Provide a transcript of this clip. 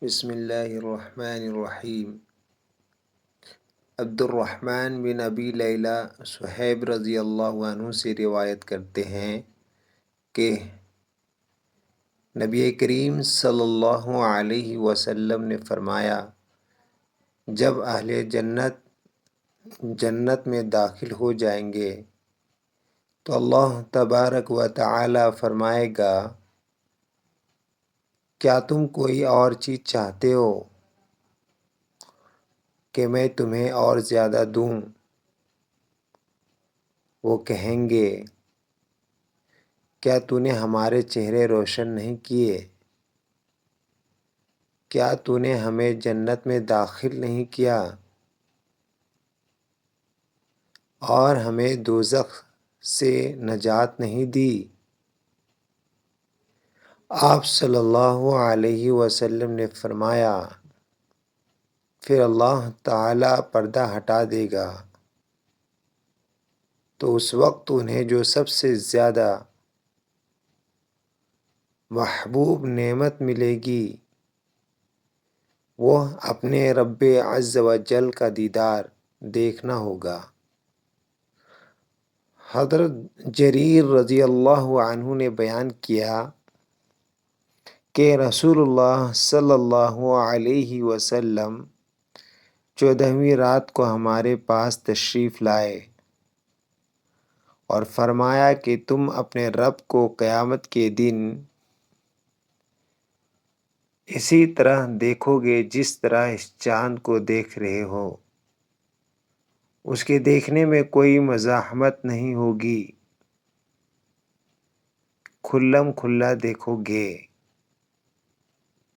بسم اللہ الرحمن الرحیم۔ عبد الرحمن بن ابی لیلہ صہیب رضی اللہ عنہ سے روایت کرتے ہیں کہ نبی کریم صلی اللہ علیہ وسلم نے فرمایا، جب اہل جنت میں داخل ہو جائیں گے تو اللہ تبارک و تعالی فرمائے گا، کیا تم کوئی اور چیز چاہتے ہو کہ میں تمہیں اور زیادہ دوں؟ وہ کہیں گے، کیا تو نے ہمارے چہرے روشن نہیں کیے؟ کیا تو نے ہمیں جنت میں داخل نہیں کیا اور ہمیں دوزخ سے نجات نہیں دی؟ آپ صلی اللہ علیہ وسلم نے فرمایا، پھر اللہ تعالی پردہ ہٹا دے گا تو اس وقت انہیں جو سب سے زیادہ محبوب نعمت ملے گی وہ اپنے رب عز و جل کا دیدار دیکھنا ہوگا۔ حضرت جریر رضی اللہ عنہ نے بیان کیا کہ رسول اللہ صلی اللہ علیہ وسلم 14ویں رات کو ہمارے پاس تشریف لائے اور فرمایا کہ تم اپنے رب کو قیامت کے دن اسی طرح دیکھو گے جس طرح اس چاند کو دیکھ رہے ہو، اس کے دیکھنے میں کوئی مزاحمت نہیں ہوگی، کھلم کھلا دیکھو گے۔